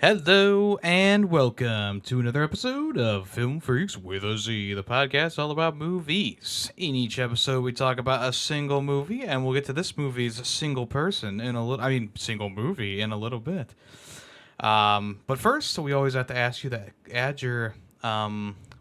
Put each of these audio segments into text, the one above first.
Hello and welcome to another episode of Film Freaks with a Z, the podcast all about movies. In each episode, we talk about a single movie, and we'll get to this movie's single person in a little. Single movie in a little bit. But first, we always have to ask you to add your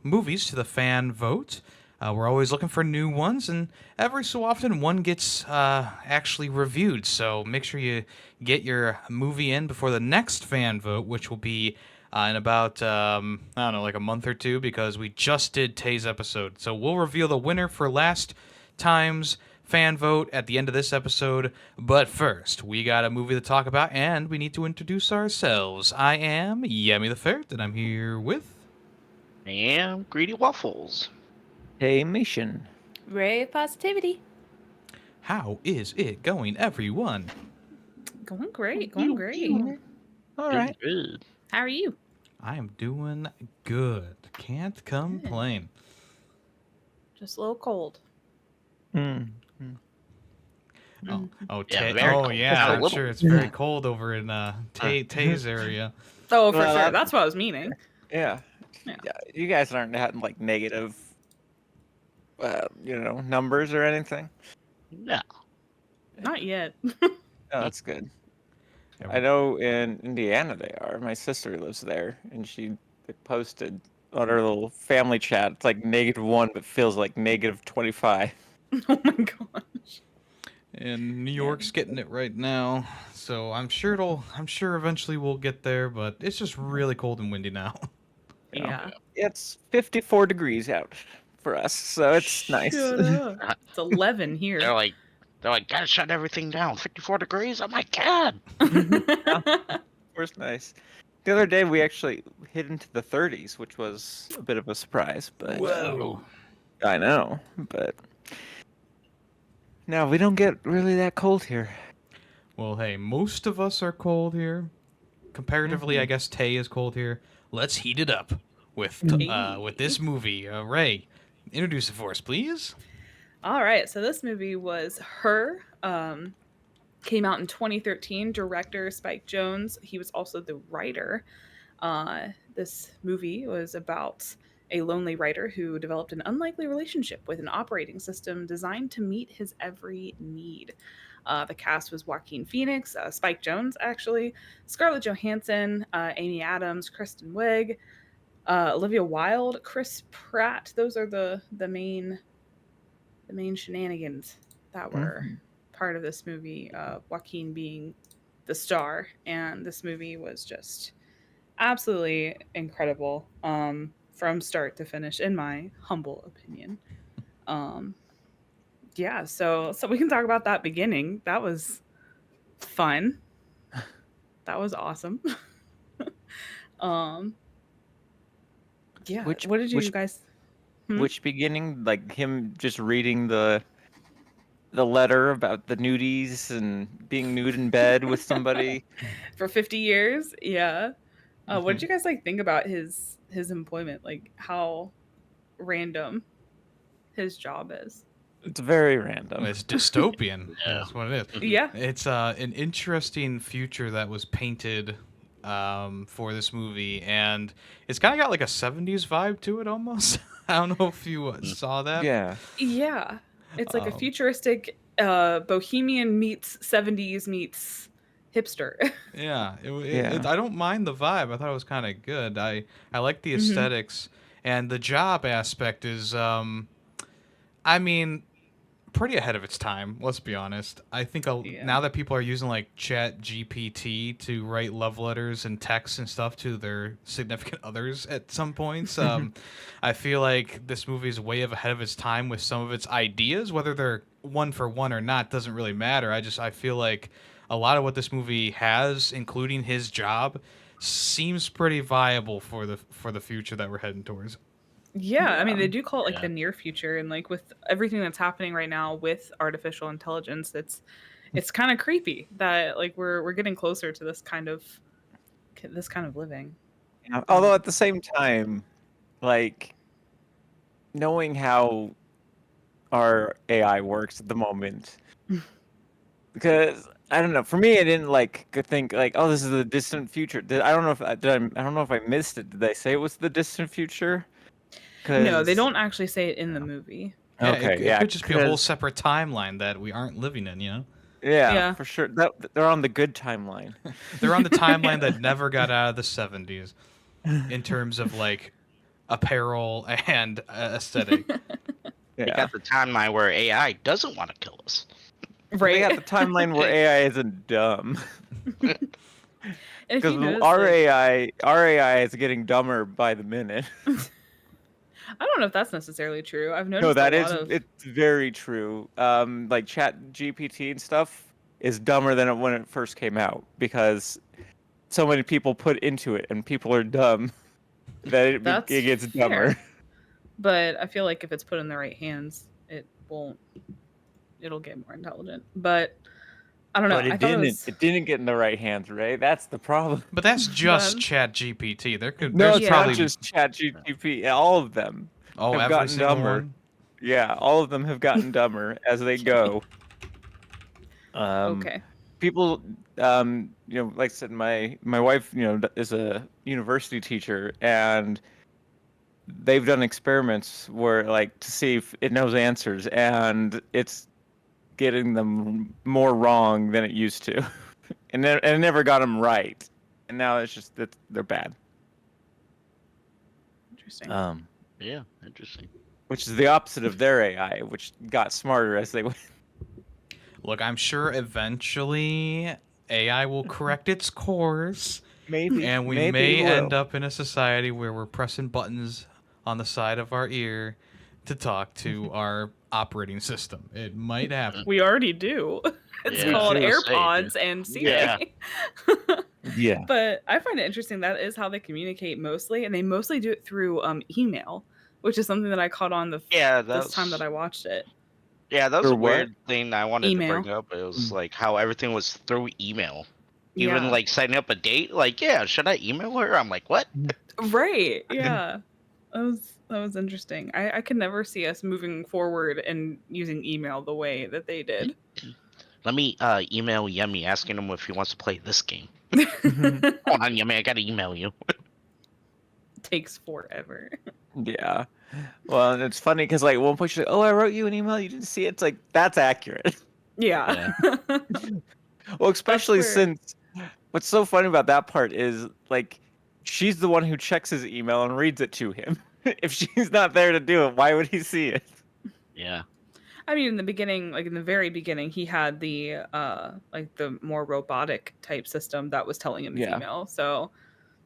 movies to the fan vote. We're always looking for new ones, and every so often one gets actually reviewed. So make sure you get your movie in before the next fan vote, which will be in about, I don't know, like a month or two, because we just did Tay's episode. So we'll reveal the winner for last time's fan vote at the end of this episode. But first, we got a movie to talk about, and we need to introduce ourselves. I am Yemmy the Ferret, and I'm here with... I am Greedy Waffles. Hey, Mission. Ray of positivity. How is it going, everyone? Going great. Going great. All right. Good. How are you? I am doing good. Can't complain. Just a little cold. Mm. Oh, Yeah, very cold. yeah. Just a I'm little. sure it's very cold over in Tay's area. Oh, for Well, sure. That's what I was meaning. Yeah. Yeah. You guys aren't having like negative, numbers or anything. No. Not yet. Oh, that's good. I know in Indiana they are. My sister lives there, and she posted on her little family chat. It's like -1, but feels like -25. Oh my gosh. And New York's getting it right now, so I'm sure eventually we'll get there. But it's just really cold and windy now. You know? Yeah. It's 54 degrees out for us, so it's nice. Shut up. It's 11 here. They're like, gotta shut everything down. 54 degrees? Oh my god. Of course, nice. The other day we actually hit into the 30s, which was a bit of a surprise. But Whoa. I know, but no, we don't get really that cold here. Well, hey, most of us are cold here. Comparatively, I guess Tay is cold here. Let's heat it up with this movie. Ray, introduce it for us, please. All right. So this movie was Her. Came out in 2013. Director Spike Jonze. He was also the writer. This movie was about a lonely writer who developed an unlikely relationship with an operating system designed to meet his every need. The cast was Joaquin Phoenix, Spike Jonze, actually, Scarlett Johansson, Amy Adams, Kristen Wiig, Olivia Wilde, Chris Pratt. Those are the main shenanigans that were part of this movie. Joaquin being the star, and this movie was just absolutely incredible from start to finish, in my humble opinion. Yeah, so we can talk about that beginning. That was fun. That was awesome. Yeah. Which- what did you which- guys? Which beginning, like him just reading the letter about the nudies and being nude in bed with somebody. For 50 years? Yeah. What did you guys think about his employment? Like how random his job is. It's very random. It's dystopian. Yeah. That's what it is. Yeah. It's an interesting future that was painted for this movie, and it's kind of got like a 70s vibe to it almost. I don't know if you saw that. Yeah. Yeah. It's like a futuristic bohemian meets 70s meets hipster. Yeah, Yeah. I don't mind the vibe. I thought it was kind of good. I like the aesthetics, and the job aspect is, pretty ahead of its time. Let's be honest. I think now that people are using like Chat GPT to write love letters and texts and stuff to their significant others at some points, I feel like this movie is way ahead of its time with some of its ideas. Whether they're one for one or not doesn't really matter. I feel like a lot of what this movie has, including his job, seems pretty viable for the future that we're heading towards. Yeah, I mean they do call it Yeah. the near future, and like with everything that's happening right now with artificial intelligence, it's kind of creepy that like we're getting closer to this kind of living. Yeah, although at the same time, like knowing how our AI works at the moment, because I don't know. For me, I didn't think like, oh, this is the distant future. I don't know if I don't know if I missed it. Did they say it was the distant future? No, they Because don't actually say it in the movie. Yeah, okay, it yeah, could just be a whole because separate timeline that we aren't living in. yeah, Yeah. for sure. They're on the good timeline. They're on the timeline that never got out of the 70s in terms of like apparel and aesthetic. They Yeah, got the timeline where AI doesn't want to kill us. they got Right. the timeline where AI isn't dumb. And if Because you notice, our like, AI is getting dumber by the minute. I don't know if that's necessarily true. I've No, noticed that a is lot of it's very true. Like Chat GPT and stuff is dumber than it when it first came out because so many people put into it and people are dumb that it that's gets dumber. fair. But I feel like if it's put in the right hands, it won't. It'll get more intelligent. But I don't know. But I thought it was. it didn't get in the right hands, right? That's the problem. But that's just But- Chat GPT. No, There's it's probably not just Chat GPT. All of them have every gotten single dumber. one. Yeah, all of them have gotten dumber as they go. Okay. People like I said, my wife is a university teacher, and they've done experiments where like to see if it knows answers, and it's getting them more wrong than it used to. And it never got them right, and now it's just that they're bad, Interesting. Yeah, interesting. which is the opposite of their AI, which got smarter as they went. Look, I'm sure eventually AI will correct its course, Maybe and we maybe may it will. end up in a society where we're pressing buttons on the side of our ear to talk to our operating system. It might happen. We already do. It's Yeah, called I was gonna say, AirPods and Siri. Yeah. Yeah. But I find it interesting that is how they communicate mostly, and they mostly do it through email, which is something that I caught on Yeah, this time that I watched it. Yeah, that was For a what? weird thing I wanted Email. to bring up. It was like how everything was through email. Yeah. Even like setting up a date, like, yeah, should I email her? I'm like, what? Right. Yeah. That was interesting. I could never see us moving forward and using email the way that they did. Let me email Yemmy asking him if he wants to play this game. Hold on, Yemmy, I gotta email you. Takes forever. Yeah. Well, and it's funny because like at one point she's like, "Oh, I wrote you an email. You didn't see it." It's like that's accurate. Yeah. Well, especially where- since what's so funny about that part is like she's the one who checks his email and reads it to him. If she's not there to do it, why would he see it? Yeah. I mean, in the beginning, like in the very beginning, he had the like the more robotic type system that was telling him his Yeah. email. So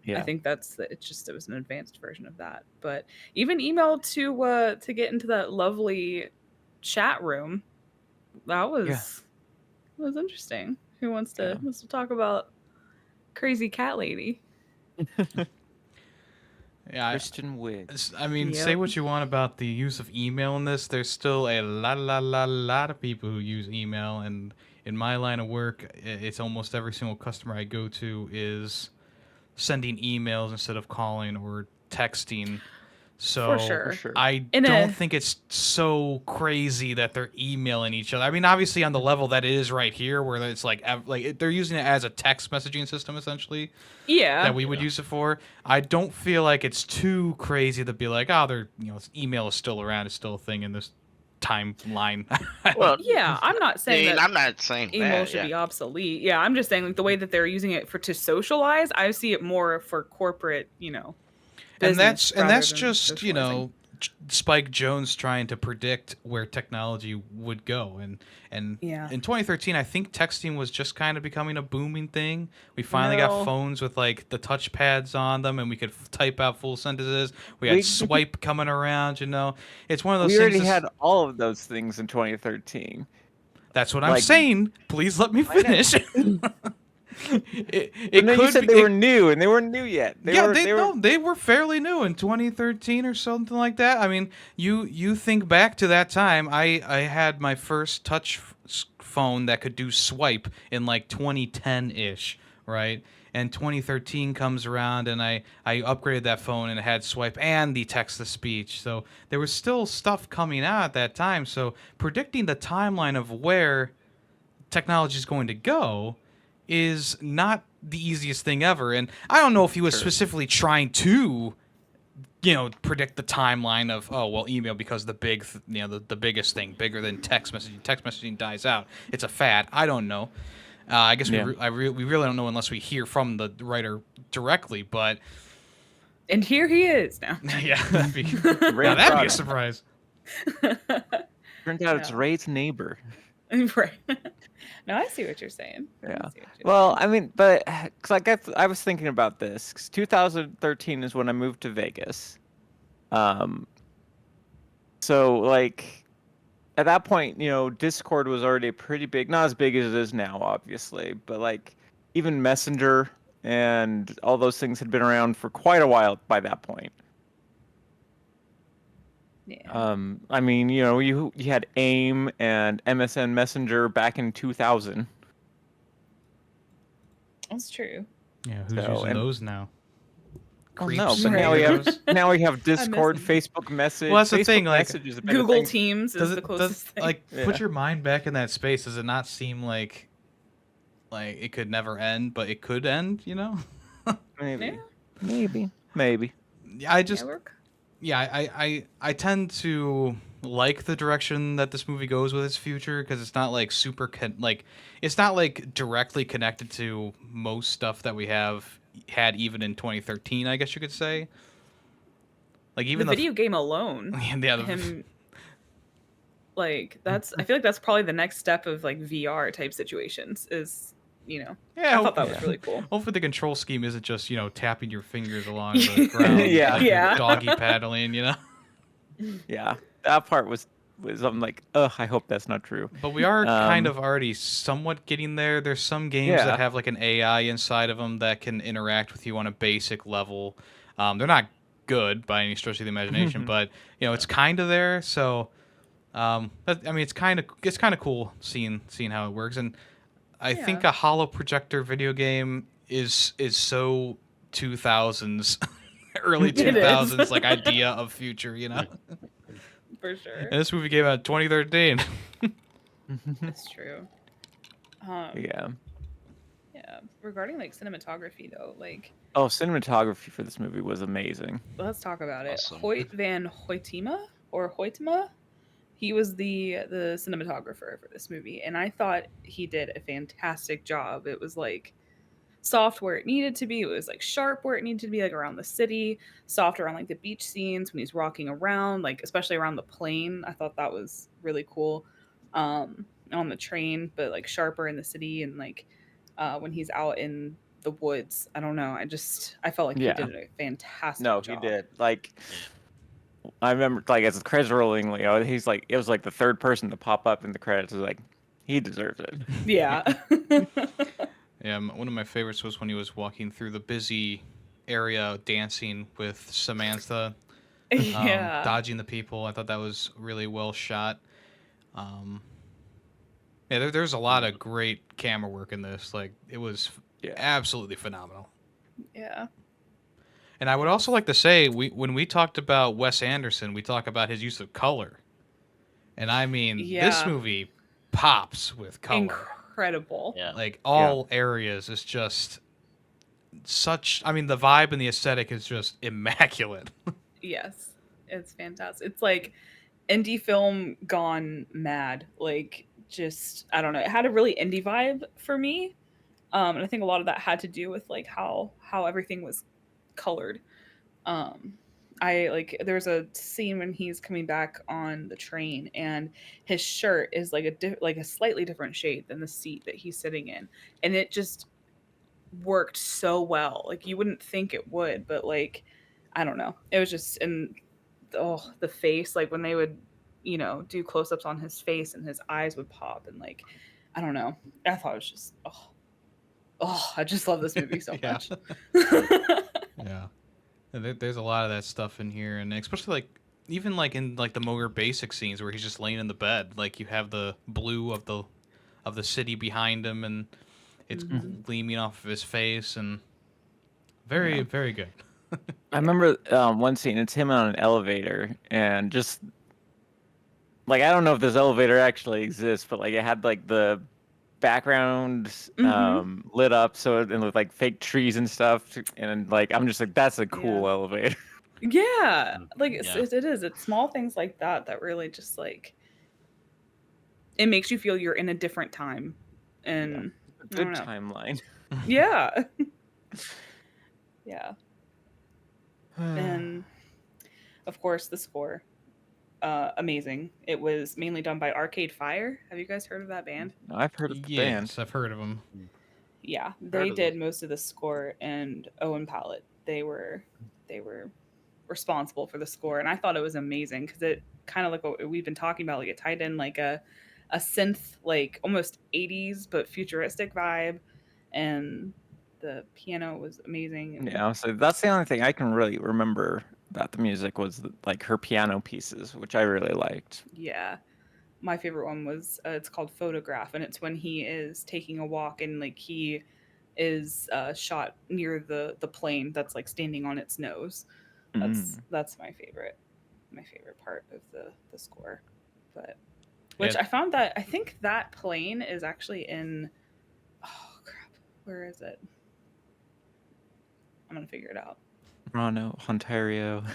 Yeah. I think it was an advanced version of that. But even email to get into that lovely chat room, that was interesting. Who wants to talk about crazy cat lady? Yeah, Christian Wiig. I mean, say Yep. what you want about the use of email in this. There's still a lot of people who use email, and in my line of work, it's almost every single customer I go to is sending emails instead of calling or texting. So For sure. For sure. I In don't a- think it's so crazy that they're emailing each other. I mean, obviously on the level that it is right here, where it's like they're using it as a text messaging system essentially Yeah. that we would use it for. I don't feel like it's too crazy to be like, oh, they're email is still around, it's still a thing in this timeline. Well, Yeah, I'm not saying that I'm not saying email that. should Yeah. be obsolete. Yeah, I'm just saying like the way that they're using it to socialize, I see it more for corporate, and business that's rather than just socializing. Spike Jones trying to predict where technology would go, and Yeah. in 2013 I think texting was just kind of becoming a booming thing. We finally got No. phones with like the touch pads on them, and we could type out full sentences. We had We- swipe coming around. It's one of those We things. already that's- had all of those things in 2013. That's what I'm like- saying. Please let me I know. finish. it But no, you could said be- they it- were new, and they weren't new yet. They were fairly new in 2013 or something like that. I mean, you think back to that time. I had my first touch phone that could do swipe in like 2010-ish, right? And 2013 comes around, and I upgraded that phone, and it had swipe and the text-to-speech. So there was still stuff coming out at that time. So predicting the timeline of where technology is going to go is not the easiest thing ever. And I don't know if he was specifically trying to, predict the timeline of, email because the biggest thing, bigger than text messaging. Text messaging dies out. It's a fad. I don't know. I guess we really don't know unless we hear from the writer directly. But and here he is now. Yeah, that'd be a surprise. Turns out it's Ray's neighbor. Right. No, I see what you're saying. Yeah. Well, I mean, but because I was thinking about this. 'Cause 2013 is when I moved to Vegas. So like, at that point, Discord was already pretty big. Not as big as it is now, obviously, but like, even Messenger and all those things had been around for quite a while by that point. Yeah. I mean, you had AIM and MSN Messenger back in 2000. That's true. Yeah, who's using those now? Oh, no, Creeps. but now we have Discord, them. Facebook Message. Well, that's the Facebook thing, like, Message is a better Google thing. Teams is the closest thing. Like, Yeah. put your mind back in that space. Does it not seem like it could never end, but it could end? Maybe. Yeah. Maybe. I tend to like the direction that this movie goes with its future because it's not like it's not like directly connected to most stuff that we had even in 2013. I guess you could say. Like even the video game alone. Yeah. Like that's. I feel like that's probably the next step of like VR type situations. Is Yeah, I thought that was really cool. Hopefully the control scheme isn't just, tapping your fingers along the ground. Yeah. like Yeah. Doggy paddling, Yeah. That part was I'm like, ugh, I hope that's not true. But we are kind of already somewhat getting there. There's some games Yeah. that have like an AI inside of them that can interact with you on a basic level. They're not good by any stretch of the imagination, but it's kind of there. So, it's kind of cool seeing how it works. And I think a hollow projector video game is so 2000s, early 2000s like idea of future, For sure. And this movie came out in 2013. That's true. Yeah. Yeah. Regarding like cinematography though, like Oh, cinematography for this movie was amazing. let's talk about it. Awesome. Hoyt van Hoytema, he was the cinematographer for this movie, and I thought he did a fantastic job. It was like soft where it needed to be. It was like sharp where it needed to be, like around the city, soft around like the beach scenes when he's walking around, like especially around the plane. I thought that was really cool. On the train, but like sharper in the city and like when he's out in the woods. I don't know. I felt like he did a fantastic job. He did. Like, I remember, like, as the credits were rolling, he's like, it was like the third person to pop up in the credits. It was like, he deserves it. Yeah. Yeah, one of my favorites was when he was walking through the busy area dancing with Samantha, Yeah. dodging the people. I thought that was really well shot. There's a lot of great camera work in this. Like, it was absolutely phenomenal. Yeah. And I would also like to say, when we talked about Wes Anderson, we talk about his use of color. And I mean, this movie pops with color. Incredible. Yeah. Like, all areas is just such... I mean, the vibe and the aesthetic is just immaculate. Yes. It's fantastic. It's like indie film gone mad. Like, just, I don't know. It had a really indie vibe for me. And I think a lot of that had to do with like how everything was colored. There's a scene when he's coming back on the train and his shirt is like a slightly different shade than the seat that he's sitting in, and it just worked so well. Like, you wouldn't think it would, but like, I don't know, it was just the face, like when they would do close-ups on his face and his eyes would pop, and like, I don't know, I thought it was just I just love this movie so much. Yeah. There's a lot of that stuff in here, and especially like even like in like the more basic scenes where he's just laying in the bed, like you have the blue of the city behind him, and it's gleaming off of his face, and very good. I remember one scene. It's him on an elevator, and just like, I don't know if this elevator actually exists, but like it had like the background lit up, so it looked like fake trees and stuff, and like I'm just like, that's a cool elevator. Yeah, like Yeah. it is. It's small things like that that really just like it makes you feel you're in a different time, and I Good don't know. timeline. Yeah, yeah, and of course the score, amazing. It was mainly done by Arcade Fire. Have you guys heard of that band? I've heard of the band. Yes, I've heard of him. Yeah, Heard they of did them. most of the score, and Owen Pallett. They were responsible for the score, and I thought it was amazing because it kind of like what we've been talking about. Like it tied in like a synth, like almost 80s but futuristic vibe, and the piano was amazing. And Yeah, so that's the only thing I can really remember about the music was like her piano pieces, which I really liked. yeah, my favorite one was it's called Photograph, and it's when he is taking a walk and like he is shot near the plane that's like standing on its nose. That's my favorite part of the score. But which Yeah. I found that I think that plane is actually in, oh crap, where is it? I'm gonna figure it out. Toronto, Ontario. I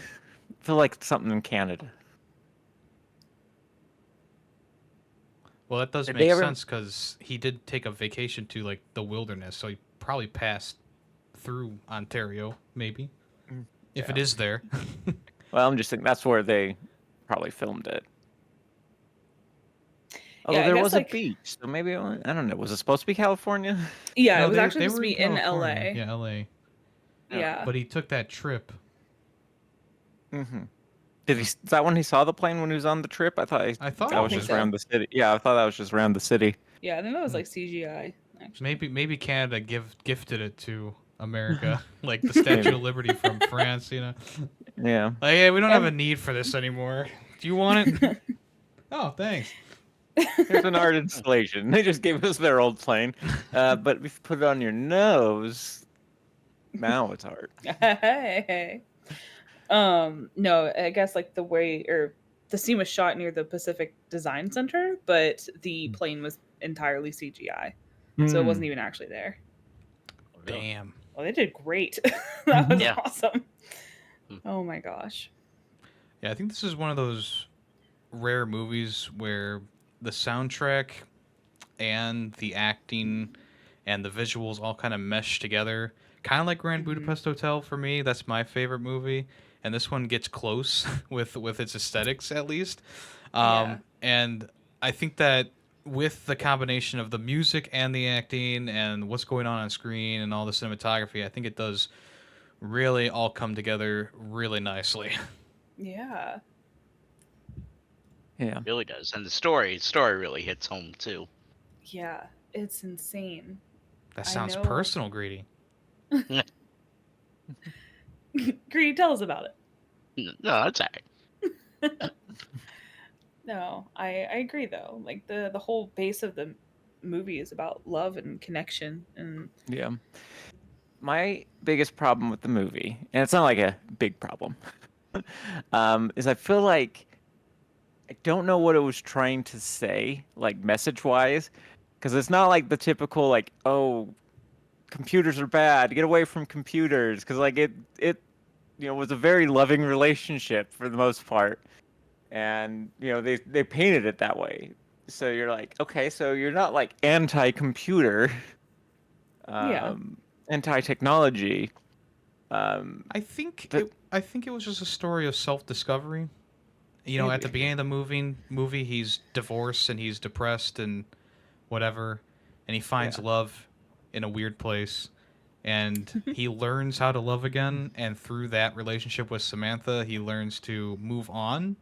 feel like it's something in Canada. Well, that does Did make they ever- sense because he did take a vacation to like the wilderness, so he probably passed through Ontario, maybe, if it Yeah. is there. Well, I'm just thinking that's where they probably filmed it. Although Yeah, I there guess, was like- a beach, so maybe I don't know. Was it supposed to be California? Yeah, No, it was they- actually they supposed to were be in California. LA. Yeah, LA. Yeah. But he took that trip. Mm-hmm. Is that when he saw the plane when he was on the trip? I thought I thought that it was think just so. around the city. Yeah, I thought that was just around the city. Yeah, I think that was like CGI. Actually. Maybe Canada gifted it to America, like the Statue of Liberty from France. You know, Yeah. like yeah, we don't have a need for this anymore. Do you want it? Oh, thanks. Here's an art installation. They just gave us their old plane. But if you put it on your nose, now it's art. Hey. No, I guess like the way or the scene was shot near the Pacific Design Center, but the plane was entirely CGI. So it wasn't even actually there. Damn. Well, they did great. That was Yeah. awesome. Oh my gosh. Yeah, I think this is one of those rare movies where the soundtrack and the acting and the visuals all kind of mesh together. Kind of like Grand Budapest Hotel for me. That's my favorite movie. And this one gets close with its aesthetics, at least. Yeah. And I think that with the combination of the music and the acting and what's going on screen and all the cinematography, I think it does really all come together really nicely. Yeah. Yeah. Really does, and the story really hits home too. Yeah. It's insane. That I sounds know. personal, Greedy. Greedy, tell us about it. No, that's all right. No, I agree though. Like the whole base of the movie is about love and connection and Yeah. My biggest problem with the movie, and it's not like a big problem, is I feel like I don't know what it was trying to say, like message-wise, because it's not like the typical like, oh, computers are bad, get away from computers, because like it was a very loving relationship for the most part, and they painted it that way. So you're like, okay, so you're not like anti-computer, Yeah. anti-technology. I think But- it was just a story of self-discovery. You know, at the beginning of the movie, he's divorced and he's depressed and whatever, and he finds love in a weird place, and he learns how to love again. And through that relationship with Samantha, he learns to move on,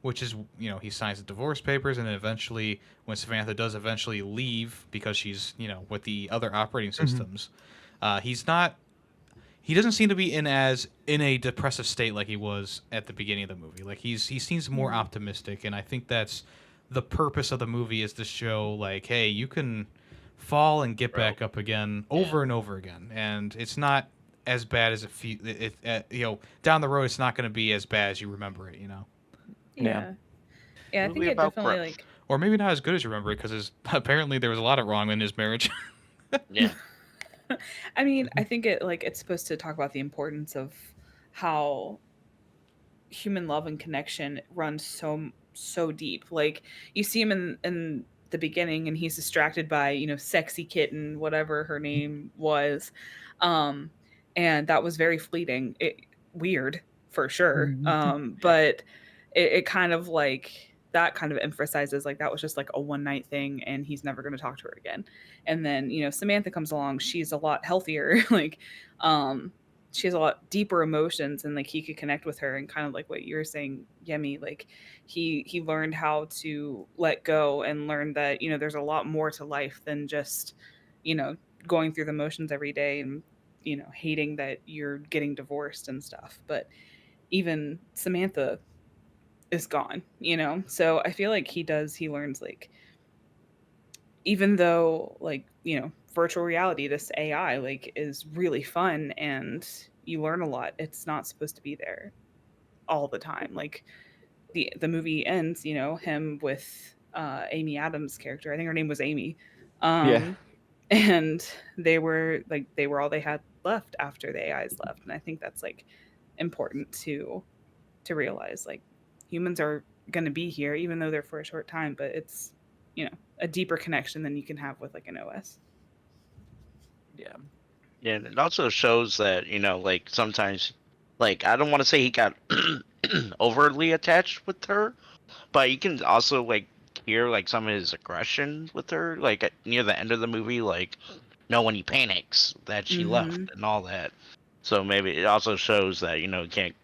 which is he signs the divorce papers, and then eventually, when Samantha does eventually leave because she's with the other operating systems, he doesn't seem to be in a depressive state like he was at the beginning of the movie. Like he seems more optimistic, and I think that's the purpose of the movie, is to show like, hey, you can fall and get back up again over and over again, and it's not as bad as down the road. It's not going to be as bad as you remember it. Yeah. Yeah, I think Movie it about definitely growth. like or maybe not as good as you remember it, because apparently there was a lot of wrong in his marriage. Yeah. I mean, I think it's supposed to talk about the importance of how human love and connection runs so deep. Like you see him in the beginning and he's distracted by, sexy kitten, whatever her name was. Um and that was very fleeting. Weird for sure. But it kind of like that kind of emphasizes like that was just like a one night thing and he's never going to talk to her again. And then, Samantha comes along, she's a lot healthier. Like she has a lot deeper emotions and like he could connect with her, and kind of like what you're saying, Yemi, like he learned how to let go and learn that there's a lot more to life than just you know going through the motions every day and hating that you're getting divorced and stuff. But even Samantha is gone, so I feel like he learns like, even though like virtual reality, this AI like is really fun and you learn a lot, it's not supposed to be there all the time. Like the movie ends, him with Amy Adams' character, I think her name was Amy, Yeah. and they were all they had left after the AIs left. And I think that's like important to realize, like humans are going to be here even though they're for a short time, but it's a deeper connection than you can have with like an OS. Yeah. Yeah, and it also shows that, like sometimes, like I don't want to say he got overly attached with her, but you can also like hear like some of his aggression with her, like near the end of the movie, like when he panics that she left and all that. So maybe it also shows that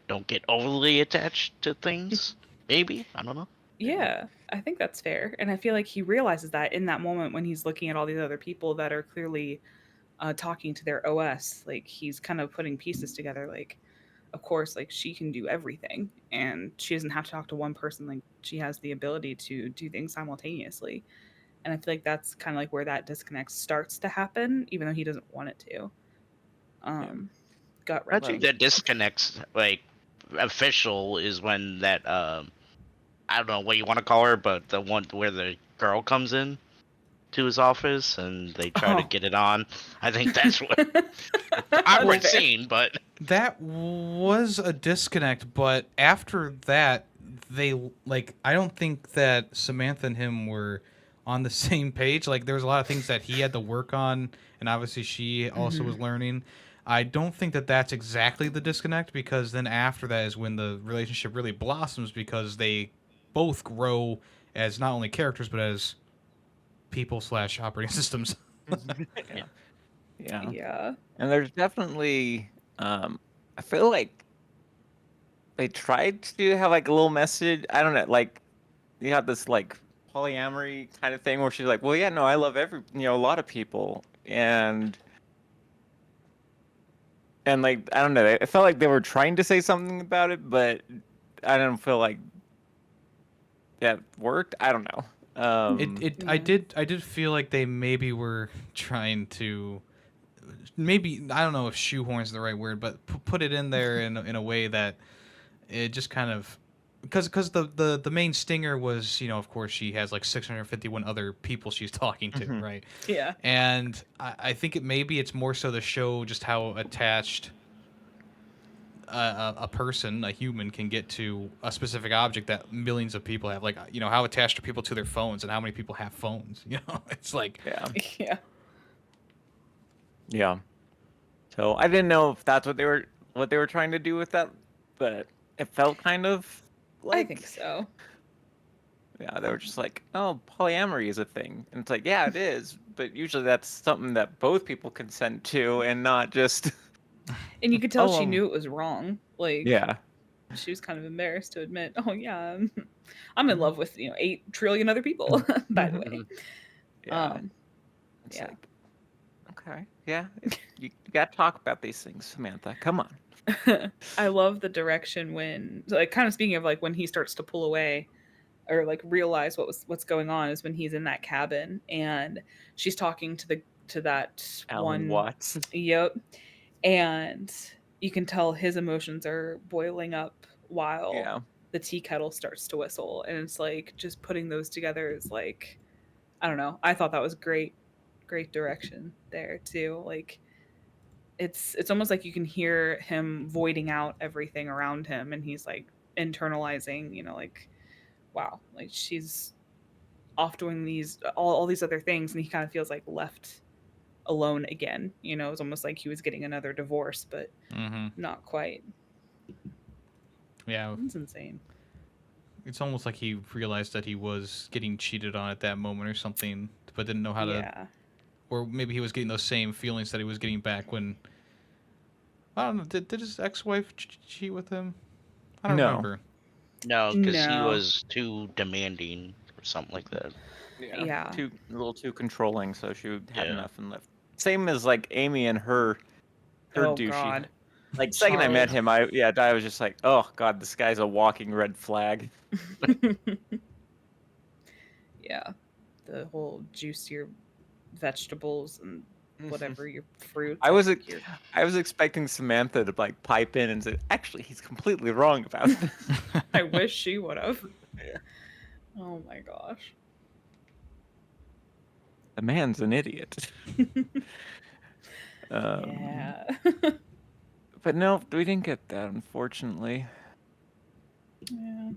don't get overly attached to things. Maybe, I don't know. Yeah, I think that's fair. And I feel like he realizes that in that moment when he's looking at all these other people that are clearly talking to their OS. Like he's kind of putting pieces together. Like, of course, like she can do everything and she doesn't have to talk to one person. Like she has the ability to do things simultaneously. And I feel like that's kind of like where that disconnect starts to happen, even though he doesn't want it to. Gut I think wrenching. that disconnects like official is when that I don't know what you want to call her, but the one where the girl comes in to his office and they try to get it on. I think that's what awkward Fair. scene, but That was a disconnect, but after that, they like I don't think that Samantha and him were on the same page. Like there was a lot of things that he had to work on, and obviously she also was learning. I don't think that that's exactly the disconnect, because then after that is when the relationship really blossoms, because they both grow as not only characters but as people / operating systems. Yeah. And there's definitely, I feel like they tried to have like a little message. I don't know, like you have this like polyamory kind of thing where she's like, well, yeah, no, I love a lot of people, and like I don't know, it felt like they were trying to say something about it, but I don't feel like that worked. I don't know. I did feel like they maybe were trying to, maybe I don't know if shoehorn's the right word, but put it in there in a way that it just kind of, because the main stinger was, of course she has like 651 other people she's talking to, right? Yeah. And I think it's more so to show just how attached a person, a human, can get to a specific object that millions of people have. Like, how attached are people to their phones, and how many people have phones? It's like, Yeah. Yeah. So I didn't know if that's what they were trying to do with that, but it felt kind of like, I think so. Yeah, they were just like, oh, polyamory is a thing. And it's like, yeah, it is, but usually that's something that both people consent to and not just And you could tell she knew it was wrong. Like, yeah. she was kind of embarrassed to admit, oh yeah, I'm in love with 8 trillion other people. By the way, Yeah. It's yeah. like, okay, yeah, you got to talk about these things, Samantha. Come on. I love the direction when, like, kind of speaking of like when he starts to pull away or like realize what's going on, is when he's in that cabin and she's talking to that Alan one. Watts. Yep. And you can tell his emotions are boiling up while the tea kettle starts to whistle, and it's like just putting those together is like, I don't know. I thought that was great direction there too. Like it's almost like you can hear him voiding out everything around him, and he's like internalizing, like, wow, like she's off doing these all these other things, and he kind of feels like left alone again. It's almost like he was getting another divorce, but not quite. Yeah, it's insane. It's almost like he realized that he was getting cheated on at that moment or something, but didn't know how to. Or maybe he was getting those same feelings that he was getting back when. I don't know. Did his ex-wife cheat with him? I don't remember. No, because he was too demanding or something like that. Yeah. A little too controlling, so she had enough and left. Same as like Amy and her douchey. God. Like second I met him, I was just like, oh God, this guy's a walking red flag. Yeah, the whole juice your vegetables and whatever your fruit. I was expecting Samantha to like pipe in and say, actually, he's completely wrong about this. I wish she would have. Yeah. Oh my gosh. The man's an idiot. Yeah. But no, we didn't get that, unfortunately. Yeah.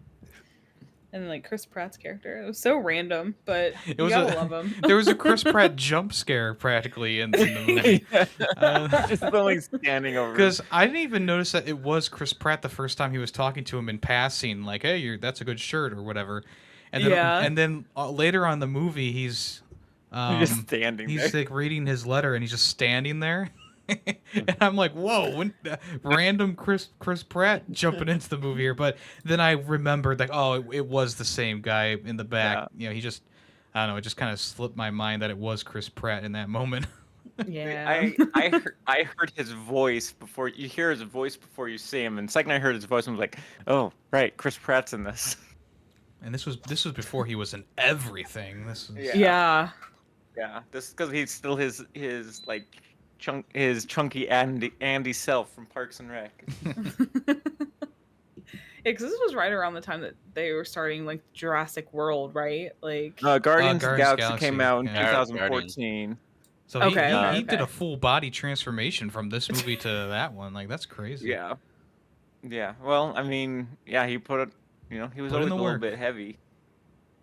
And like Chris Pratt's character, it was so random, but you gotta love him. There was a Chris Pratt jump scare practically in the movie. Just only standing over. Because I didn't even notice that it was Chris Pratt the first time he was talking to him in passing, like, "Hey, that's a good shirt" or whatever. And then later on in the movie, he's just standing. He's like reading his letter, and he's just standing there. And I'm like, whoa, random Chris Pratt jumping into the movie here. But then I remembered, like, oh, it was the same guy in the back. Yeah. He just, I don't know, it just kind of slipped my mind that it was Chris Pratt in that moment. Yeah. I heard his voice before you hear his voice before you see him, and the second I heard his voice, I was like, oh, right, Chris Pratt's in this. And this was before he was in everything. This is... Yeah. This because he's still his like. His chunky Andy self from Parks and Rec. Because this was right around the time that they were starting like Jurassic World, right? Like Guardians of the Galaxy came out in 2014. So he did a full body transformation from this movie to that one. Like, that's crazy. Yeah. Well, I mean, he put it. He was always a little bit heavy.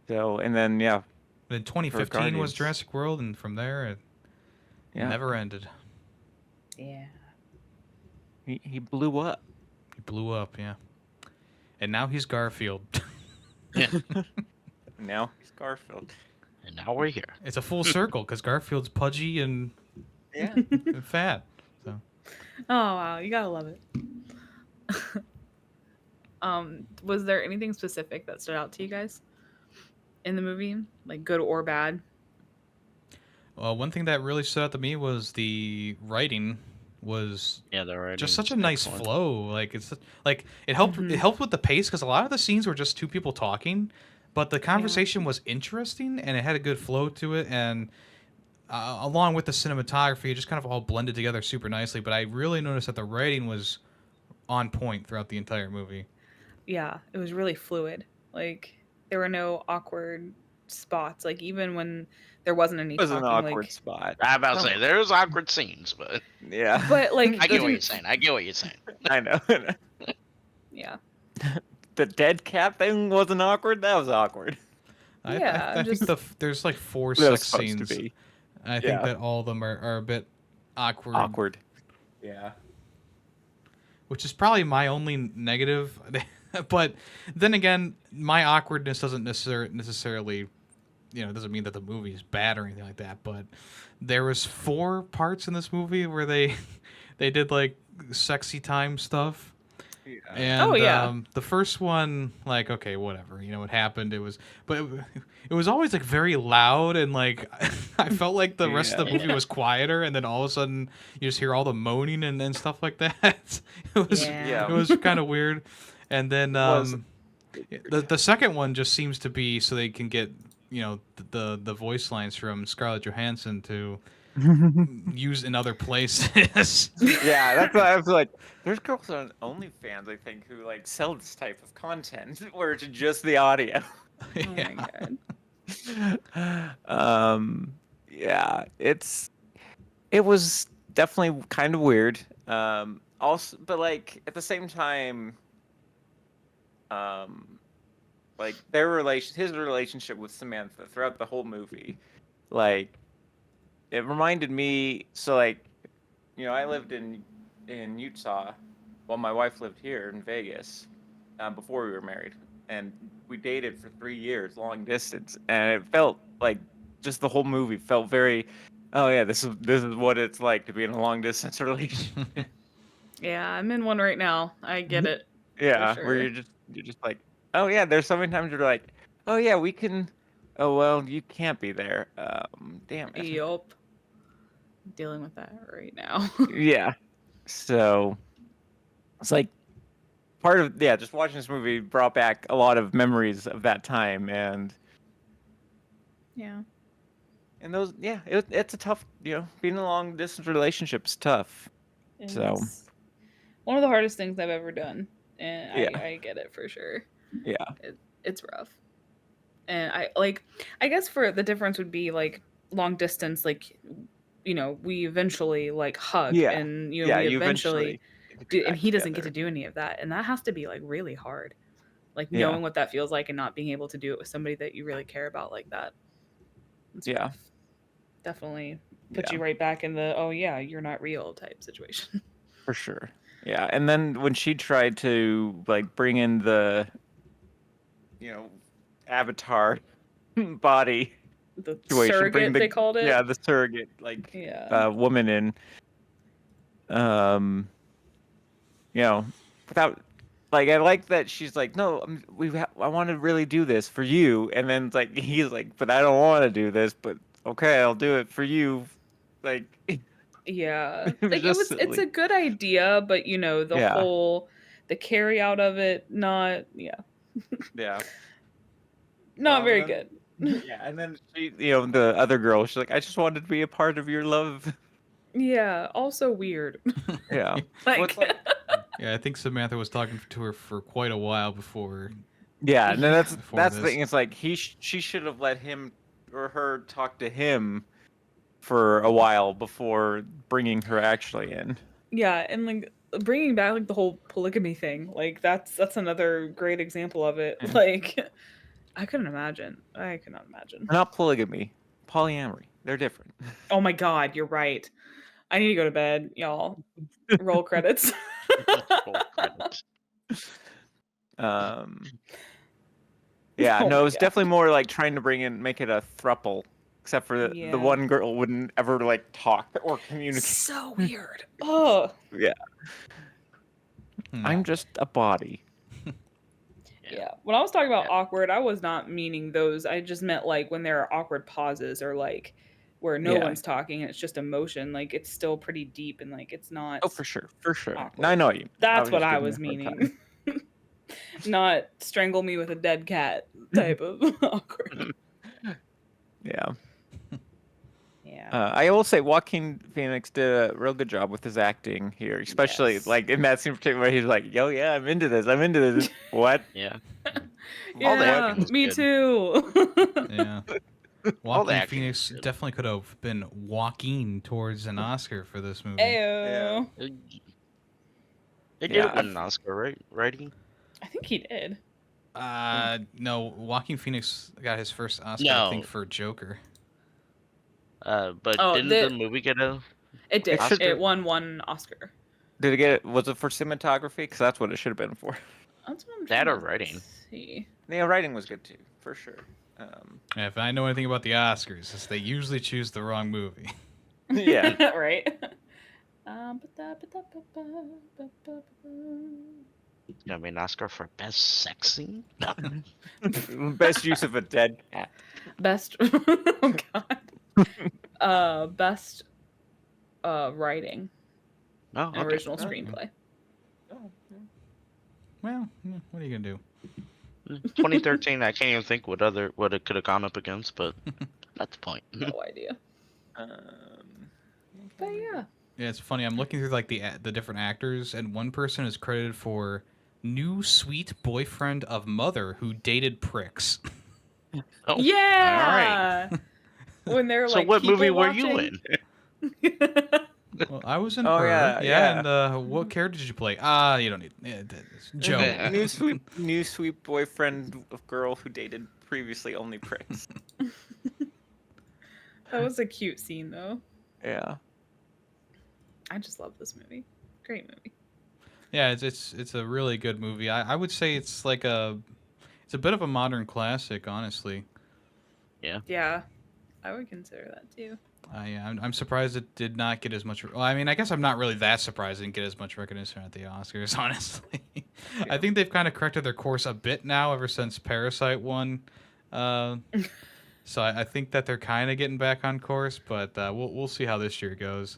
So and then Then 2015 was Jurassic World, and from there it never ended. Yeah. He blew up. He blew up, yeah. And now he's Garfield. Now he's Garfield. And now we're here. It's a full circle because Garfield's pudgy and and fat. So. Oh wow, you gotta love it. Was there anything specific that stood out to you guys in the movie, like good or bad? Well, one thing that really stood out to me was the writing was just such a nice flow. Like it helped it helped with the pace because a lot of the scenes were just two people talking, but the conversation was interesting and it had a good flow to it, and along with the cinematography, it just kind of all blended together super nicely. But I really noticed that the writing was on point throughout the entire movie. Yeah, it was really fluid. Like there were no awkward spots. Like even when there wasn't any. It was talking, an awkward spot. I'm about to say there was awkward scenes, but but like I get what you're saying. I know. Yeah. The dead cat thing wasn't awkward. That was awkward. I think there's like 4 sex scenes. I think that all of them are a bit awkward. Awkward. Yeah. Which is probably my only negative. But then again, my awkwardness doesn't necessarily, it doesn't mean that the movie is bad or anything like that. But there was 4 parts in this movie where they did like sexy time stuff. Yeah. And the first one, like, okay, whatever, what happened. It was always like very loud, and like I felt like the rest of the movie was quieter, and then all of a sudden you just hear all the moaning and stuff like that. It was kind of weird. And then the second one just seems to be so they can get the voice lines from Scarlett Johansson to used in other places. Yeah, that's what I was like. There's girls on OnlyFans, I think, who like sell this type of content where it's just the audio. Oh my god. Yeah, it was definitely kind of weird. Also, but like at the same time, like his relationship with Samantha throughout the whole movie, like it reminded me. So like, I lived in Utah while my wife lived here in Vegas before we were married, and we dated for 3 years, long distance, and it felt like just the whole movie felt very. Oh yeah, this is what it's like to be in a long distance relationship. Yeah, I'm in one right now. I get it. Yeah, For where sure. you're just like, oh yeah. There's so many times you're like, oh yeah, we can. Oh well, you can't be there. Damn it. Yup. Dealing with that right now. Yeah. So it's like part of just watching this movie brought back a lot of memories of that time, and Yeah. those it's a tough being in a long distance relationship is tough. So It's one of the hardest things I've ever done, and Yeah. I get it for sure. yeah. It's rough, and I guess for the difference would be like long distance, like we eventually like hug, Yeah. and we You eventually get do, and back he doesn't get to together. do any of that, and that has to be like really hard, like Yeah. knowing what that feels like and not being able to do it with somebody that you really care about like that. It's Yeah. rough. Definitely puts Yeah. you right back in the oh yeah, you're not real type situation. For sure. Yeah, and then when she tried to like bring in the avatar body The situation, bring surrogate, they called it. the surrogate like Yeah. woman in, um, without like I like that she's like, no, I want to really do this for you, and then it's like he's like, but I don't want to do this, but okay, I'll do it for you, like Yeah. it was Like just it's silly. a good idea, but the Yeah. whole the carry out of it not Yeah. not Well, very then- good. Yeah, and then she, the other girl, she's like, I just wanted to be a part of your love. Yeah, also weird. Yeah. Like, Well, it's like- Yeah, I think Samantha was talking to her for quite a while before. Yeah, and then that's Before that's the this. thing. It's like she should have let him or her talk to him for a while before bringing her actually in. yeah, and like bringing back like the whole polygamy thing, like that's another great example of it. Mhm. Like I couldn't imagine. I could not imagine. Not polygamy, polyamory. They're different. Oh my god, you're right. I need to go to bed, y'all. Roll credits. Roll credits. Yeah, Oh no, my it was God. definitely more like trying to make it a thruple, except for the Yeah. one girl wouldn't ever like talk or communicate. So weird. Oh. Hmm. I'm just a body. Yeah. When I was talking about Yeah. awkward, I was not meaning those. I just meant like when there are awkward pauses or like where no Yeah. one's talking and it's just emotion. Like it's still pretty deep and like it's not. Oh, for sure. No, awkward. I know what you. That's what just I giving was you a hard time. meaning. Not strangle me with a dead cat type of awkward. Yeah. Yeah. I will say Joaquin Phoenix did a real good job with his acting here, especially Yes. like in that scene in particular where he's like, "Yo, yeah, I'm into this. I'm into this." What? Yeah. all the Yeah, acting was me good. too. Yeah. All the Joaquin acting Phoenix was good. definitely could have been walking towards an Oscar for this movie. Ayo. They did Yeah, win an Oscar, right? Righty? I think he did. No, Joaquin Phoenix got his first Oscar, I think, No. for Joker. But Oh, didn't the- the movie get a? It did. Oscar? It won one Oscar. Did it get? Was it for cinematography? Because that's what it should have been for. That's what I'm That trying or to writing. See. Yeah, writing was good too, for sure. Yeah, if I know anything about the Oscars, is they usually choose the wrong movie. Yeah. Right. It's gonna be an Oscar for best sex scene. No. Best use of a dead cat. Best. Oh God. Best. Writing. Oh, An okay. original Oh. screenplay. Well, what are you gonna do? 2013. I can't even think what it could have gone up against, but that's the point. No idea. But yeah. Yeah, it's funny. I'm looking through like the different actors, and one person is credited for new sweet boyfriend of mother who dated pricks. Oh, all right. Yeah. When they're So like what movie people were you watching. in? Well, I was in Oh, her. yeah, Yeah, yeah. and what character did you play? You don't need. It's Joe. New sweet boyfriend of girl who dated previously only pricks. That was a cute scene though. Yeah. I just love this movie. Great movie. Yeah, it's a really good movie. I would say it's like it's a bit of a modern classic, honestly. Yeah. I would consider that too. I'm surprised it did not get as much. Well, I mean, I guess I'm not really that surprised it didn't get as much recognition at the Oscars, honestly. I think they've kind of corrected their course a bit now ever since Parasite won. So I think that they're kind of getting back on course, but we'll see how this year goes.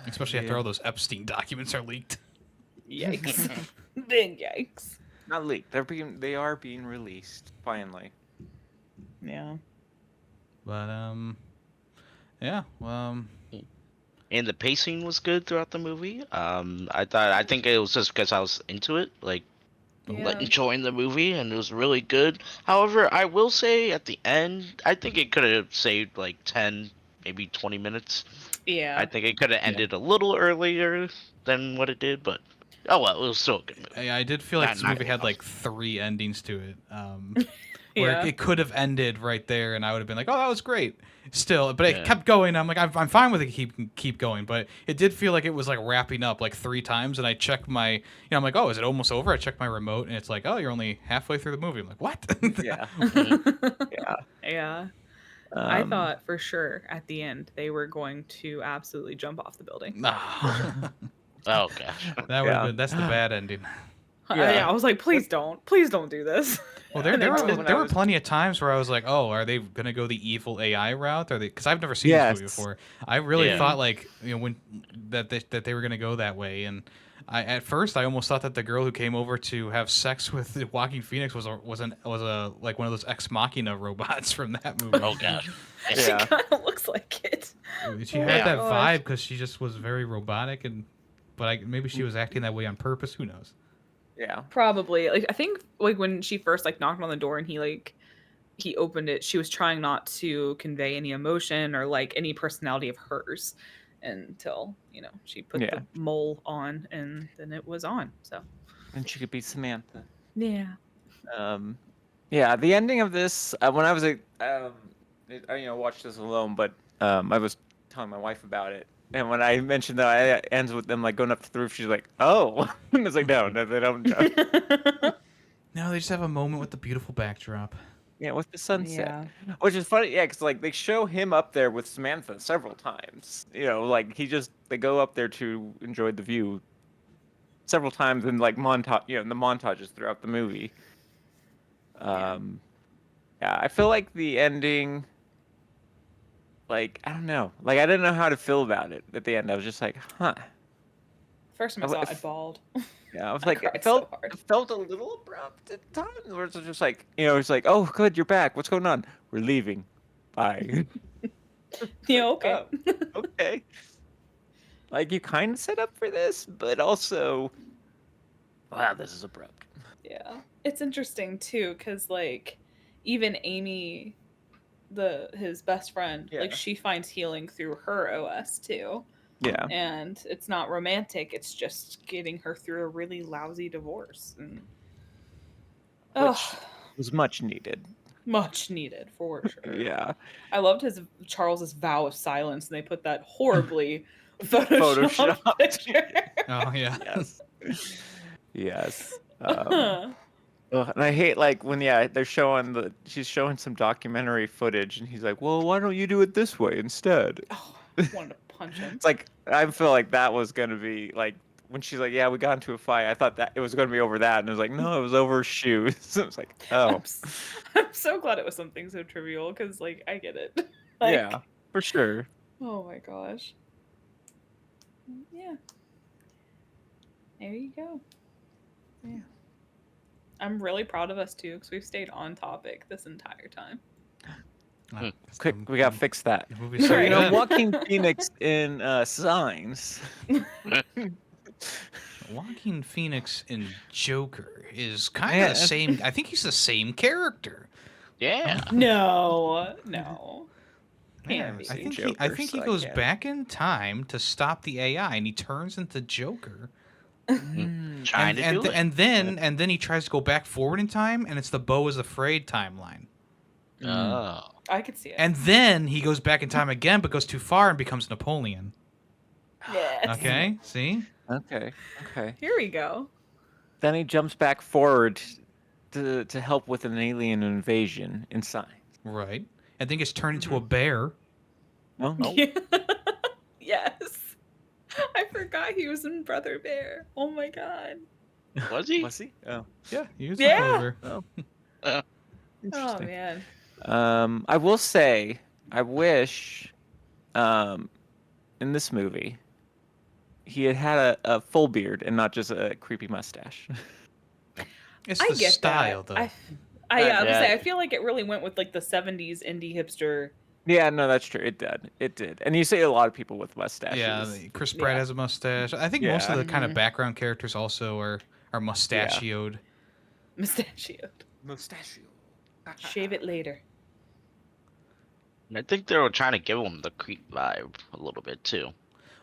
Especially after all those Epstein documents are leaked. Yikes. Big yikes. Not leaked. They are being released finally. Yeah. But yeah. And the pacing was good throughout the movie. I think it was just because I was into it, like Yeah. enjoying the movie, and it was really good. However, I will say at the end, I think it could have saved like 10, maybe 20 minutes. Yeah. I think it could have ended a little earlier than what it did, but oh well, it was still a good movie. I did feel like Not- this not movie had enough. like 3 endings to it. Where Yeah. it could have ended right there, and I would have been like, "Oh, that was great." Still, but it Yeah. kept going. I'm like, I'm fine with it. Keep going, but it did feel like it was like wrapping up like 3 times. And I checked my, I'm like, "Oh, is it almost over?" I checked my remote, and it's like, "Oh, you're only halfway through the movie." I'm like, "What?" Yeah. Yeah. Yeah. I thought for sure at the end they were going to absolutely jump off the building. Nah. Oh gosh. That would have been that's the bad ending. Yeah. I was like, please don't do this. Well, Yeah, there when I were was- plenty of times where I was like, "Oh, are they gonna go the evil AI route? Are they?" Because I've never seen Yes. this movie before. I really Yeah. thought like when that they were gonna go that way, and at first I almost thought that the girl who came over to have sex with the Walking Phoenix was a like one of those Ex Machina robots from that movie. Oh gosh. She Yeah. kind of looks like it. She Oh had my that gosh. vibe because she just was very robotic, but maybe she was acting that way on purpose. Who knows? Yeah. Probably. Like I think like when she first like knocked on the door and he opened it, she was trying not to convey any emotion or like any personality of hers until, she put Yeah. the mole on and then it was on. So, And she could be Samantha. yeah. Yeah, the ending of this when I was I watched this alone, but I was telling my wife about it, and when I mentioned that it ends with them like going up to the roof, she's like, "Oh," and it's like, no, they don't. No, they just have a moment with the beautiful backdrop. Yeah, with the sunset, Yeah. which is funny. Yeah, because like they show him up there with Samantha several times. Like they go up there to enjoy the view several times in like montage. In the montages throughout the movie. Yeah, I feel like the ending. Like, I don't know. Like, I didn't know how to feel about it at the end. I was just like, huh. First time I saw it, I bawled. Yeah, I was I like, cried it so felt, hard. it felt a little abrupt at times. Where it's just like, it's like, oh, good, you're back. What's going on? We're leaving. Bye. Yeah, okay. Oh, okay. Like, you kind of set up for this, but also, wow, this is abrupt. Yeah. It's interesting too, because like even Amy, his best friend, Yeah. like she finds healing through her OS too. Yeah. And it's not romantic, it's just getting her through a really lousy divorce. And Which was much needed. much needed for sure. Yeah. I loved Charles's vow of silence, and they put that horribly photoshopped Photoshopped. picture. Oh yeah. Yes. Yes. And I hate like when she's showing some documentary footage and he's like, well, why don't you do it this way instead? Oh, I wanted to punch him. It's like I feel like that was gonna be like when she's like, yeah, we got into a fight. I thought that it was gonna be over that, and it was like, no, it was over shoes. It was like, oh, I'm so glad it was something so trivial because like I get it. Like, yeah, for sure. Oh my gosh. Yeah. There you go. Yeah. I'm really proud of us too because we've stayed on topic this entire time. Quick, we gotta fix that. The movie's So so you know, good. Joaquin Phoenix in Signs. Joaquin Phoenix in Joker is kind of the same. I think he's the same character. Yeah. No. Yeah, Can't be. I think Joker, I think he so I goes can't. back in time to stop the AI, and he turns into Joker. Trying to do it. And then he tries to go back forward in time, and it's the Beau is Afraid timeline. Oh. I could see it. And then he goes back in time again, but goes too far and becomes Napoleon. yes. Okay, see? Okay. Here we go. Then he jumps back forward to help with an alien invasion in Signs. Right. And then gets turned into a bear. Well, Yes. I forgot he was in Brother Bear. Oh my god. Was he? was he? Oh, Yeah, he was Yeah. a bear. Oh interesting. man. I will say, I wish, in this movie, he had a full beard and not just a creepy mustache. It's I the get style, that. though. I was Yeah. gonna say, I feel like it really went with like the 70s indie hipster. Yeah, no, that's true. It did. And you see a lot of people with mustaches. Yeah, Chris Pratt Yeah. has a mustache. I think most of Yeah. the kind of Mhm. background characters also are mustachioed. Mustachio. Mustachio. Shave it later. I think they were trying to give him the creep vibe a little bit too.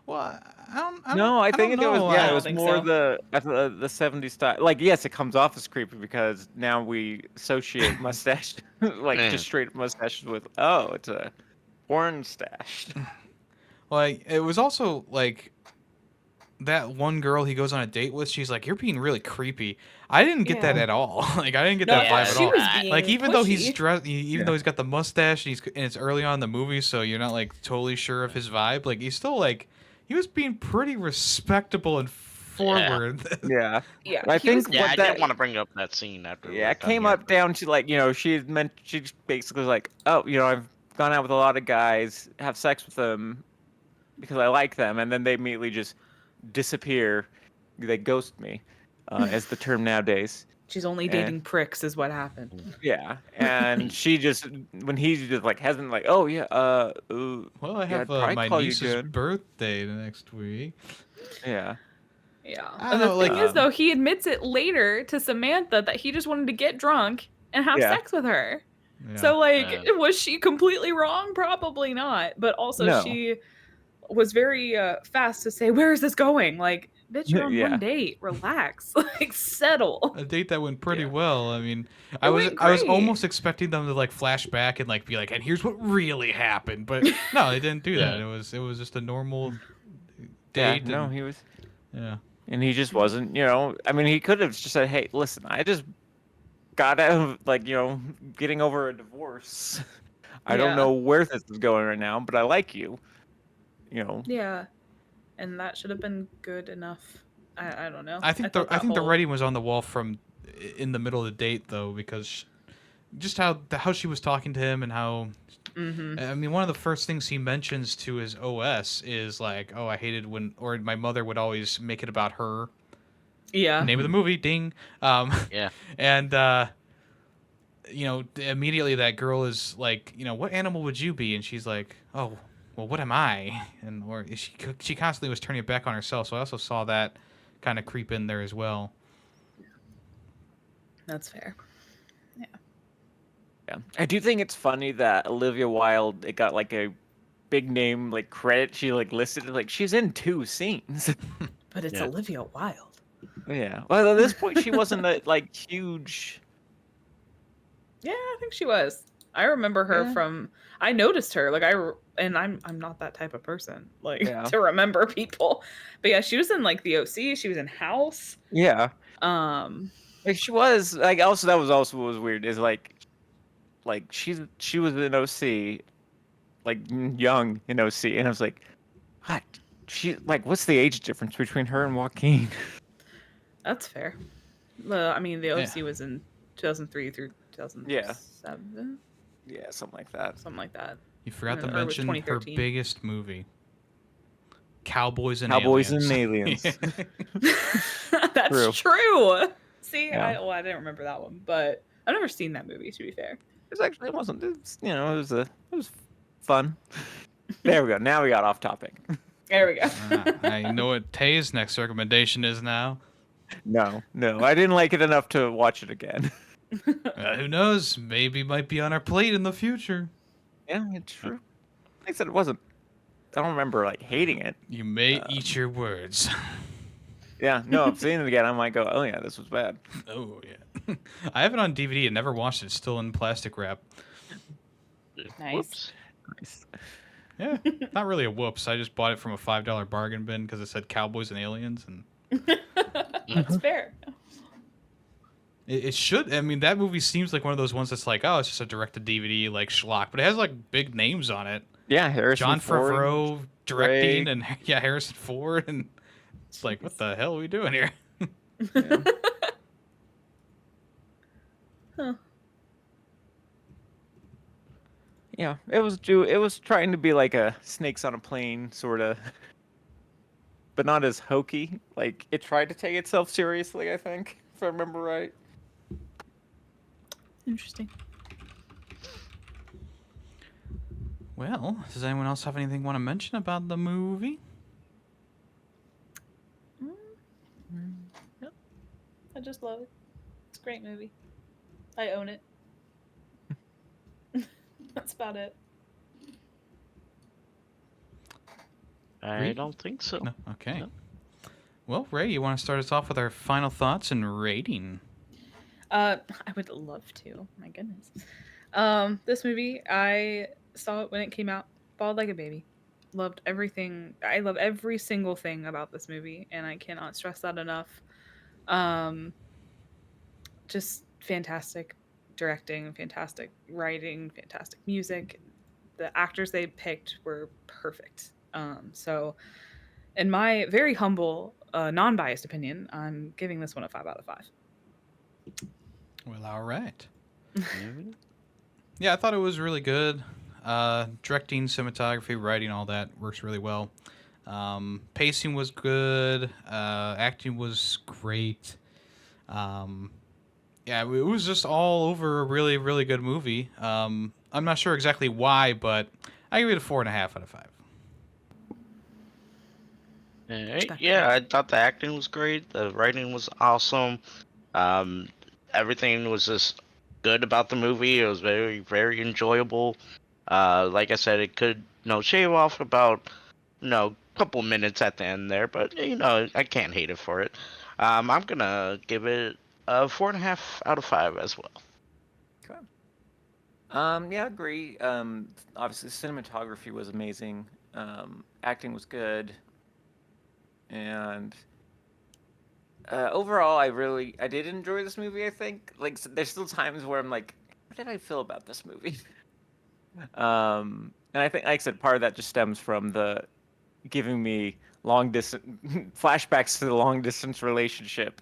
Well, I No, I think it don't was know. yeah, I it don't was think more so. the 70s style. Like, yes, it comes off as creepy because now we associate mustache like Yeah. just straight mustaches with it's a porn stash. Like, it was also like that one girl he goes on a date with. She's like, "You're being really creepy." I didn't get that Yeah. at all. Like, I didn't get No, that yeah, vibe at she all. was being Like, even though he's pushy. dressed, even Yeah. though he's got the mustache, and it's early on in the movie, so you're not like totally sure of his vibe. Like, he's still like he was being pretty respectally and forward. Yeah. Yeah. I he was- think Yeah, what I that did want to bring up that scene after. yeah, it came up down to like, she basically was like, "Oh, I've gone out with a lot of guys, have sex with them because I like them," and then they immediately just disappear. They ghost me, as the term nowadays. She's only dating pricks, is what happened. Yeah, and she just when he just like hasn't like, "Oh yeah, Well, I yeah, have I'd probably my call you niece's good." birthday next week. Yeah, Yeah. I And don't the know, thing is, though, he admits it later to Samantha that he just wanted to get drunk and have Yeah. sex with her. Yeah. So, like, Yeah. was she completely wrong? Probably not. But also, No. she was very fast to say, "Where is this going?" Like, bitch, you're on Yeah. one date. Relax. Like, settle. A date that went pretty Yeah. well. I mean, It I was went I was great. almost expecting them to like flash back and like be like, and here's what really happened. But no, they didn't do that. Yeah. It was just a normal yeah. date. No, and, he was, yeah. and he just wasn't. I mean, he could have just said, "Hey, listen, I just got out of like, getting over a divorce. I Yeah. don't know where this is going right now, but I like you." Yeah. And that should have been good enough. I don't know. I think thought the that the whole- writing was on the wall from in the middle of the date though, because just how she was talking to him and how. Mhm. I mean, one of the first things he mentions to his OS is like, "Oh, I hated when, or my mother would always make it about her." Yeah. Name of the movie, ding. Yeah. And immediately that girl is like, what animal would you be? And she's like, oh, well, what am I? And or she constantly was turning it back on herself. So I also saw that kind of creep in there as well. That's fair. Yeah, I do think it's funny that Olivia Wilde it got like a big name like credit. She like listed like she's in 2 scenes. But it's Yeah. Olivia Wilde. Yeah. Well, at this point, she wasn't a like huge. Yeah, I think she was. I remember her Yeah. from. I noticed her. Like and I'm not that type of person. Like Yeah. to remember people. But yeah, she was in like the OC. She was in House. Yeah. Um. Like she was like also that was also what was weird is like she was in OC, like young in OC, and I was like, what? She like what's the age difference between her and Joaquin? That's fair. Well, I mean, the OC was in 2003 through 2007. Yeah, something like that. Something like that. You forgot to Or it was mention her 2013. biggest movie, Cowboys and Cowboys Aliens. and Aliens. That's True. true. See, Yeah. I didn't remember that one, but I've never seen that movie. To be fair, It wasn't. It was, it was fun. There we go. Now we got off topic. There we go. I know what Tay's next recommendation is now. No, I didn't like it enough to watch it again. Who knows? Maybe might be on our plate in the future. Yeah, it's true. Like I said, it wasn't. I don't remember like hating it. You may eat your words. Yeah, no, if seeing it again, I might go, oh yeah, this was bad. Oh yeah. I have it on DVD and never watched it. It's still in plastic wrap. Nice. Whoops. Nice. Yeah, not really a whoops. I just bought it from a $5 bargain bin because it said Cowboys and Aliens, and That's fair. it should. I mean, that movie seems like one of those ones that's like, oh, it's just a direct-to-DVD like schlock, but it has like big names on it. Yeah, Harrison John Ford. Favreau directing, and yeah, Harrison Ford, and it's like, what the hell are we doing here? Yeah. Huh. Yeah, it was trying to be like a Snakes on a Plane sort of, but not as hokey. Like it tried to take itself seriously, I think, if I remember right. Interesting. Well, does anyone else have anything want to mention about the movie? Yep. I just love it. It's a great movie. I own it. That's about it. I Reed? don't think so. No. Okay. No. Well, Ray, you want to start us off with our final thoughts and rating? I would love to. My goodness. This movie, I saw it when it came out. Bawled like a baby. Loved everything. I love every single thing about this movie, and I cannot stress that enough. Just fantastic directing, fantastic writing, fantastic music. The actors they picked were perfect. So, in my very humble, non-biased opinion, I'm giving this one a 5 out of 5. Well, all right. Mhm. Yeah, I thought it was really good. Directing, cinematography, writing, all that works really well. Pacing was good. Acting was great. Yeah, it was just all over a really, really good movie. I'm not sure exactly why, but I give it a 4.5 out of 5. Alright, yeah, I thought the acting was great. The writing was awesome. Everything was just good about the movie. It was very, very enjoyable. Like I said, it could, shave off about, a couple minutes at the end there, but I can't hate it for it. I'm gonna give it a 4.5 out of 5 as well. Okay. Yeah, I agree. Obviously, cinematography was amazing. Acting was good, and overall, I did enjoy this movie. I think there's still times where I'm like, what did I feel about this movie? And I think, like I said, part of that just stems from the giving me long distance flashbacks to the long distance relationship.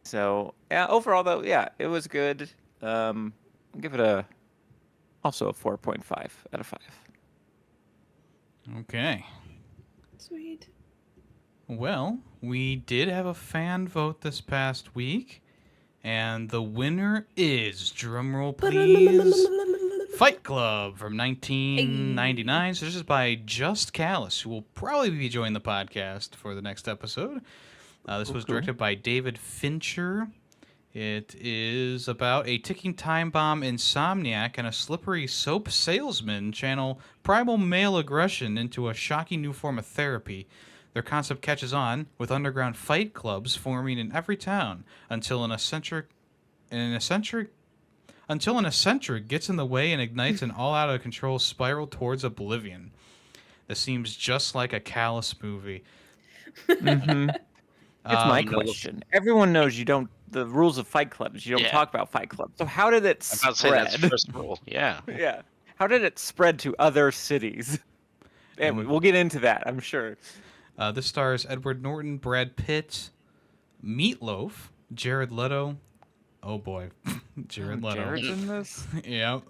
So yeah, overall though, yeah, it was good. I'll give it also a 4.5 out of 5. Okay. Sweet. Well, we did have a fan vote this past week, and the winner is, drumroll please, Fight Club from 1999. So this is by Just Callous, who will probably be joining the podcast for the next episode. This was directed by David Fincher. It is about a ticking time bomb insomniac and a slippery soap salesman channel primal male aggression into a shocking new form of therapy. Their concept catches on, with underground fight clubs forming in every town until an eccentric gets in the way and ignites an all-out-of-control spiral towards oblivion. This seems just like a Callous movie. Mm-hmm. It's my no. question. Everyone knows the rules of Fight Clubs. You don't Yeah. talk about Fight Clubs. So how did it I'm about to say that's spread? first rule. Yeah. Yeah. How did it spread to other cities? Anyway, we'll get into that, I'm sure. This stars Edward Norton, Brad Pitt, Meatloaf, Jared Leto. Oh boy, Jared Leto. Jared's in this? Yeah,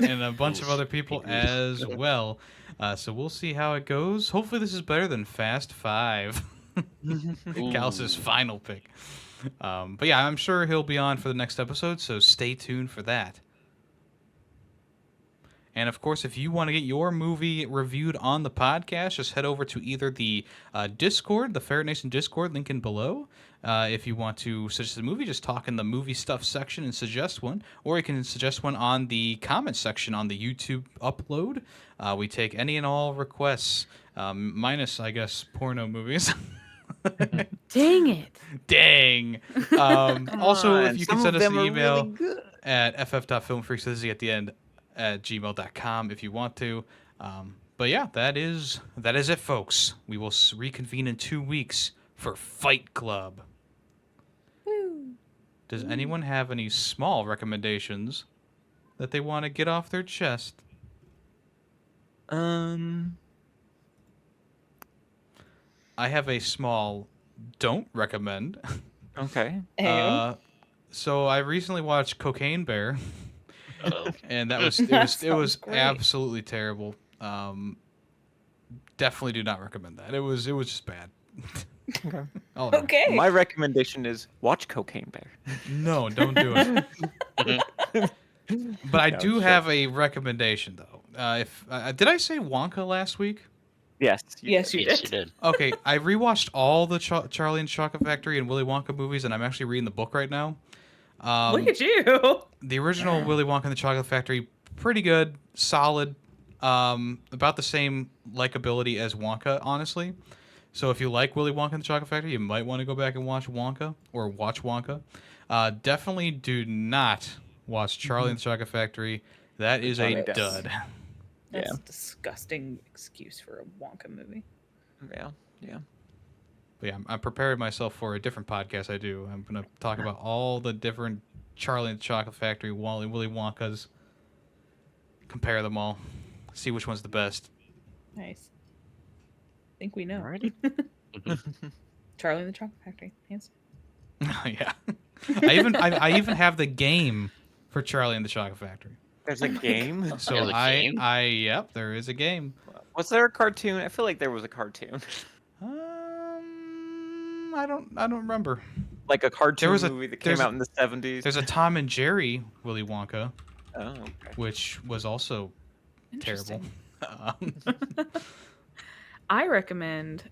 and a bunch of other people as well. So we'll see how it goes. Hopefully this is better than Fast 5. Callus's final pick. But yeah, I'm sure he'll be on for the next episode, so stay tuned for that. And of course, if you want to get your movie reviewed on the podcast, just head over to either the Discord, the Ferret Nation Discord, link in below. If you want to suggest a movie, just talk in the movie stuff section and suggest one. Or you can suggest one on the comment section on the YouTube upload. We take any and all requests, minus, I guess, porno movies. Dang it. Dang. Also, if you can send us an email Really at ff.filmfreaks@gmail.com if you want to. But yeah, that is it, folks. We will reconvene in 2 weeks for Fight Club. Woo. Does anyone have any small recommendations that they want to get off their chest? I have a small don't recommend. Okay. So I recently watched Cocaine Bear. And that was it was great. absolutely terrible. Definitely do not recommend that. It was just bad. Okay. Oh, no. Okay. My recommendation is watch Cocaine Bear. No, don't do it. But I No, do sure. have a recommendation though. If did I say Wonka last week? Yes. Yes, you Yes, did. you did. Okay, I rewatched all the Charlie and Chocolate Factory and Willy Wonka movies, and I'm actually reading the book right now. Look at you. The original Willy Wonka and the Chocolate Factory, pretty good, solid, about the same likability as Wonka, honestly. So if you like Willy Wonka and the Chocolate Factory, you might want to go back and watch Wonka, or watch Wonka. Definitely do not watch Charlie and the Chocolate Factory. That is a Yes. dud. That's Yeah. a disgusting excuse for a Wonka movie. Yeah. Yeah. But yeah, I'm preparing myself for a different podcast I do. I'm going to talk about all the different Charlie and the Chocolate Factory, Willy Wonkas, compare them all, see which one's the best. Nice. I think we know. Alrighty. Charlie and the Chocolate Factory. Hands. Yeah. I even have the game for Charlie and the Chocolate Factory. There's a game. So There's a game? yep, there is a game. Was there a cartoon? I feel like there was a cartoon. I don't remember. Like a cartoon was a- movie that there's came a- out in the 70s. There's a Tom and Jerry Willy Wonka, Oh, okay. which was also terrible. Interesting. I recommend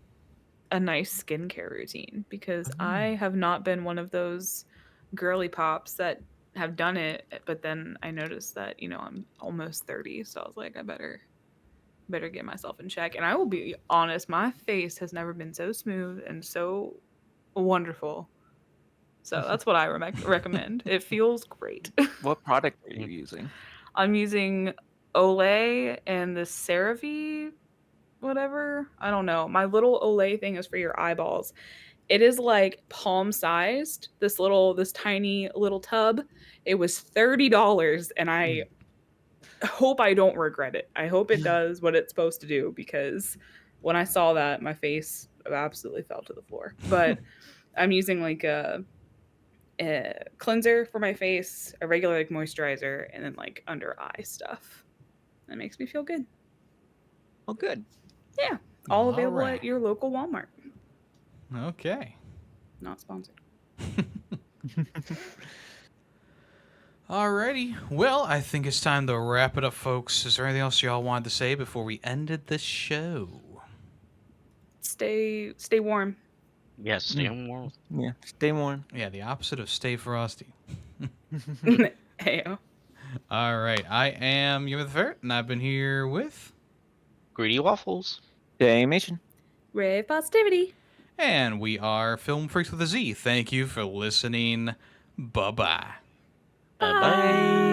a nice skincare routine because I have not been one of those girly pops that have done it, but then I noticed that, I'm almost 30, so I was like, I better get myself in check. And I will be honest, my face has never been so smooth and so wonderful. So that's what I recommend. It feels great. What product are you using? I'm using Olay and the CeraVe, whatever. I don't know. My little Olay thing is for your eyeballs. It is like palm sized. This tiny little tub. It was $30, and I hope I don't regret it. I hope it does what it's supposed to do, because when I saw that, my face absolutely fell to the floor. But I'm using like a cleanser for my face, a regular like moisturizer, and then like under eye stuff. That makes me feel good. Oh, good. Yeah, all available right. at your local Walmart. Okay. Not sponsored. Alrighty. Well, I think it's time to wrap it up, folks. Is there anything else y'all wanted to say before we ended this show? Stay warm. Yes, stay warm. Yeah. Stay warm. Yeah, the opposite of stay frosty. Heyo. All right. I am Yemmy the Ferret, and I've been here with... Greedy waffles. Damation. Ray positivity. And we are Film Freaks with a Z. Thank you for listening. Bye-bye. Bye.